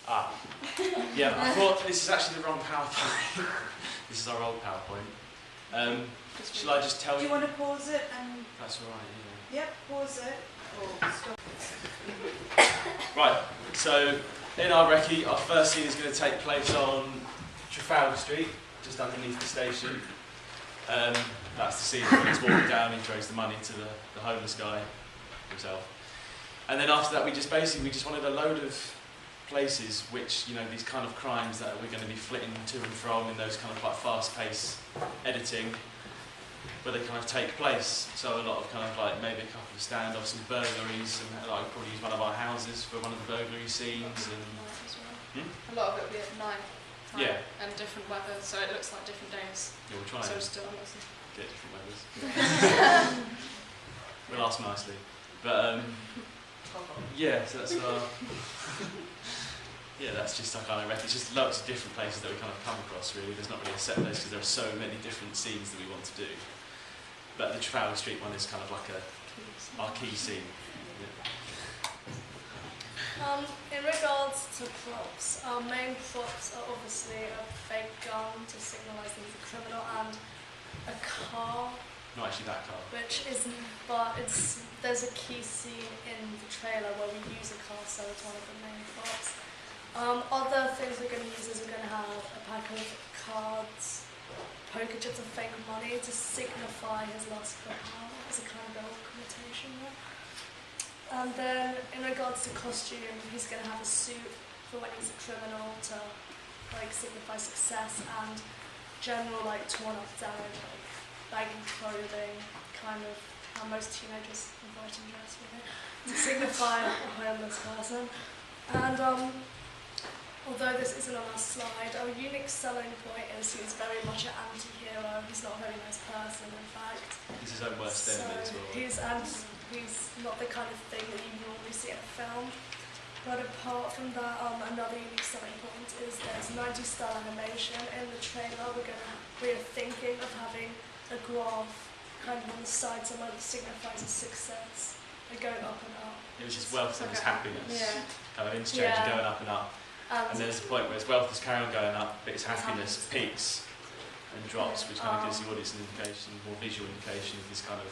Ah, yeah, I thought this is actually the wrong PowerPoint. This is our old PowerPoint. Shall I just tell you? Do you want to pause it and... That's all right, yeah. Yep, pause it. Or stop. Right, so in our recce, our first scene is going to take place on Trafalgar Street, just underneath the station. That's the scene where he's walking down, he throws the money to the homeless guy himself. And then after that, we just wanted a load of places which, you know, these kind of crimes that we're going to be flitting to and from in those kind of like fast-paced editing, where they kind of take place. So a lot of kind of like maybe a couple of standoffs and burglaries, and like probably use one of our houses for one of the burglary scenes. And a lot of it will be at night. Yeah. And different weather, so it looks like different days. Yeah, we'll try so and still get different weathers. We'll ask nicely. But yeah, so that's our... Yeah, that's just our kind of record. It's just loads of different places that we kind of come across, really. There's not really a set place because there are so many different scenes that we want to do. But the Trafalgar Street one is kind of like our key scene. Yeah. In regards to props, our main props are obviously a fake gun to signalise he's a criminal and a car. Not actually that car. Which isn't, but there's a key scene in the trailer where we use a car, so it's one of the main props. Other things we're going to use is we're going to have a pack of cards, poker chips and fake money to signify his lust for power as a kind of connotation there. And then in regards to costume, he's going to have a suit for when he's a criminal to like signify success, and general like torn up damage, like baggy clothing, kind of how most teenagers invite and dress with it, to signify a homeless person. And although this isn't on our slide, our unique selling point is he's very much an anti-hero. He's not a very nice person, in fact. He's his own worst enemy as well. He's not the kind of thing that you normally see in a film. But apart from that, another unique selling point is there's 90s style animation in the trailer. We're thinking of having a graph kind of on the side somewhere that signifies a success. They're going up and up. It was his wealth and his happiness. Yeah. Kind of interchange going up and up. And there's a point where his wealth is carrying on going up, but his happiness peaks and drops, which kind of gives the audience an indication, more visual indication of this kind of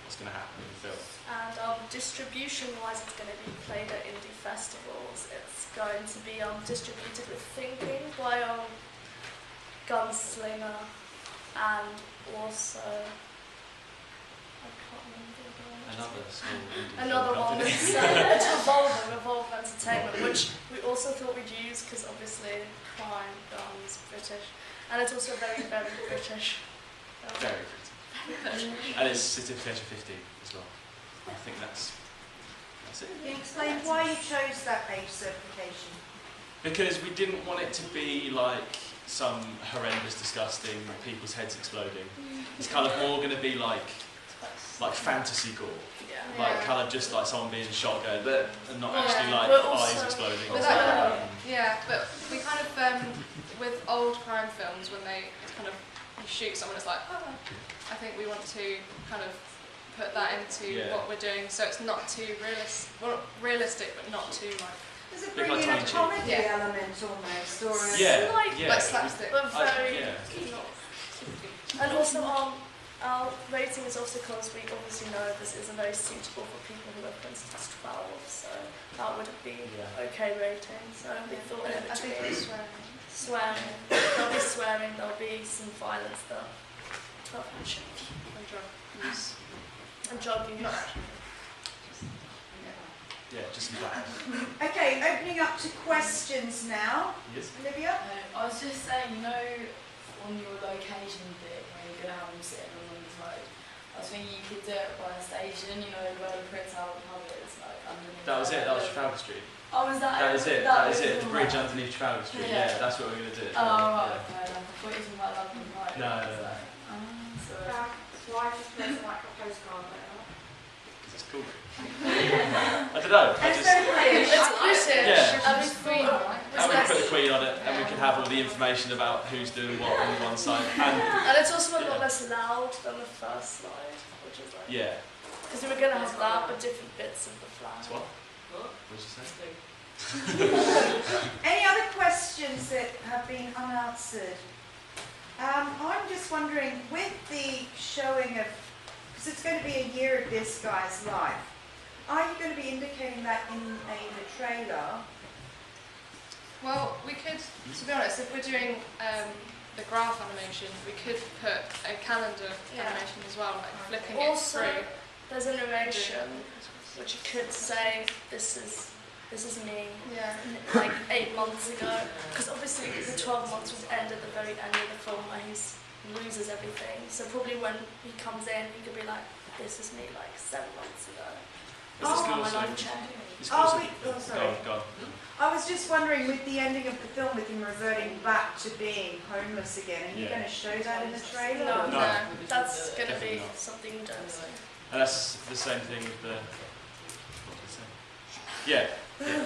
what's going to happen in the film. And distribution-wise, it's going to be played at indie festivals. It's going to be distributed with Thinking by Gunslinger, and also I can't remember the other one. Another one that's it's Revolve Entertainment, which we also thought we'd use because obviously crime, guns, British, and it's also very, very British. Very British. And it's certification 50 as well. I think that's it. Can you explain why you chose that age certification? Because we didn't want it to be like some horrendous, disgusting, people's heads exploding. It's kind of more going to be like fantasy gore. Yeah. Like kind of just like someone being shot going, and not actually like eyes exploding. But we kind of, with old crime films, when they kind of shoot someone, it's like, oh, I think we want to kind of put that into what we're doing, so it's not too realistic, but not too like. Does it bring in a comedy element almost, or like slapstick? But very and also our rating is also because we obviously know this isn't very suitable for people who are, for instance, 12, so that would be okay rating. So we thought in between swearing, there'll be swearing, there'll be some violence, and drug use. And drug use. Yeah, just some black. Okay, opening up to questions now. Yes. Olivia? I was just saying, you know, on your location bit where you're going to have them sitting on the road, I was thinking you could do it by a station, you know, where the Prince Albert pub is, like underneath. That was it, that was Trafalgar Street. Oh, was that That is it, that is it, the bridge underneath Trafalgar Street, yeah, that's what we're going to do. Oh, right, okay, I thought you were talking about London, right? No. Why does the person like a postcard like that? Because it's cool. I don't know. It's so British. Yeah. And we put the Queen on it, and we can have all the information about who's doing what on one side. And it's also a lot less loud than the first slide, which is like... Yeah. Because we were going to have that, but different bits of the flag. It's what? What did you say? Any other questions that have been unanswered? I'm just wondering, with the showing of, because it's going to be a year of this guy's life, are you going to be indicating that in the trailer? Well, we could, to be honest, if we're doing the graph animation, we could put a calendar animation as well, like flipping Also, it through. there's a narration which you could say, this is me, Yeah. like 8 months ago. Because obviously the 12 months would end at the very end of the film where he loses everything. So probably when he comes in, he could be like, this is me like 7 months ago. This is how my life changed. Sorry. Go on. I was just wondering, with the ending of the film, with him reverting back to being homeless again, are you going to show that in the trailer? No, No. that's going to Definitely be not. something you don't say. And that's the same thing with the. What did I say? Yeah.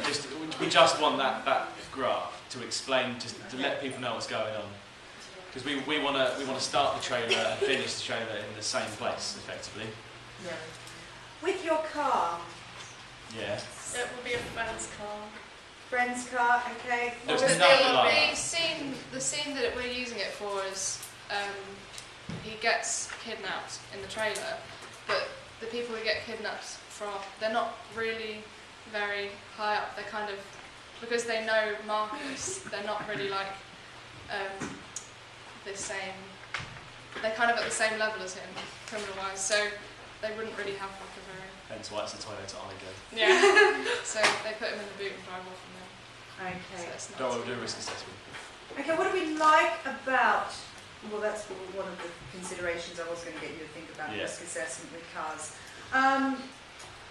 Just we just want that graph to explain, just to let people know what's going on, because we want to start the trailer and finish the trailer in the same place, effectively. With your car, Yeah. It will be a friend's car. friend's car, okay? There's But nothing like that. the scene that we're using it for is he gets kidnapped in the trailer, but the people who get kidnapped from, they're not really very high up. They're kind of, because they know Marcus, they're not really like the same, they're kind of at the same level as him, criminal-wise, so they wouldn't really have like a very... Hence why it's a Toyota Igo. Yeah. So they put him in the boot and drive off from there. So Okay. it's not Don't too want to do a bad. risk assessment. Okay, what do we like about, well, that's one of the considerations I was going to get you to think about, Yeah. risk assessment with cars.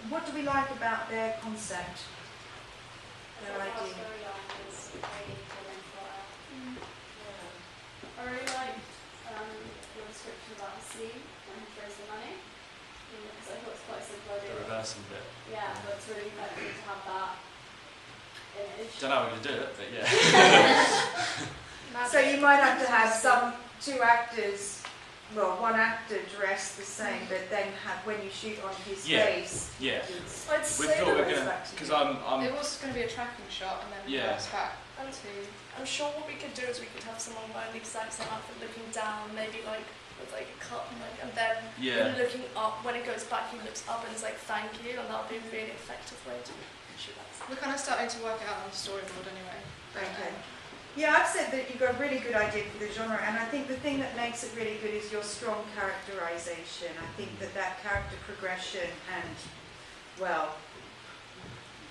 What do we like about their concept? Their idea? I really liked your description about the scene when he throws the money. Because I thought it's quite a simple The idea. reversing bit. Yeah, but it's really good to have that image. Don't know how we're going to do it, but yeah. So you might have to have two actors, well, one actor dressed the same, but then have, when you shoot on his Yeah. face, Yeah. it's I'd We say thought we were goes going to, back to because you. I'm It was going to be a tracking shot and then Yeah. reverse back And to... I'm sure what we could do is we could have someone wearing the exact same outfit looking down, maybe like with like a cut, like, and then yeah. him looking up, when it goes back he looks up and is like thank you, and that would be a really effective way to shoot that scene. We're kind of starting to work it out on the storyboard anyway. Okay. Yeah, I've said that you've got a really good idea for the genre, and I think the thing that makes it really good is your strong characterization. I think that character progression and, well,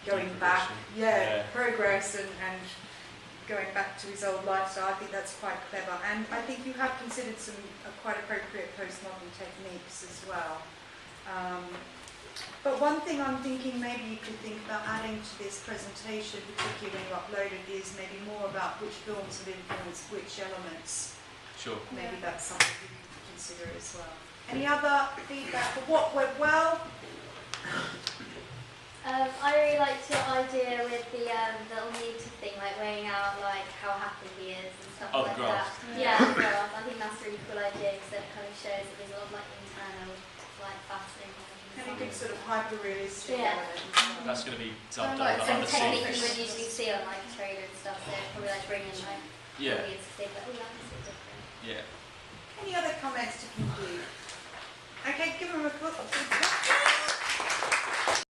going back, Yeah. progress and going back to his old lifestyle, I think that's quite clever. And I think you have considered some quite appropriate postmodern techniques as well. But one thing I'm thinking maybe you could think about adding to this presentation, particularly when you upload it, is maybe more about which films have influenced which elements. Sure. Maybe that's something you could consider as well. Any other feedback for what went well? I really liked your idea with the little meter thing, like weighing out like how happy he is and stuff Oh, the like graph. that. Yeah, the graph. I think that's a really cool idea because it kind of shows that there's a lot of like internal, like fascinating. And you could sort of hyper-realistic Yeah. element as well. That's going to be dubbed like over Some under technique you scenes. would usually see on like a trailer and stuff, so probably like bringing like Yeah. audience to think like, oh, that's so different. Yeah. Any other comments to conclude? Okay, give them a clap.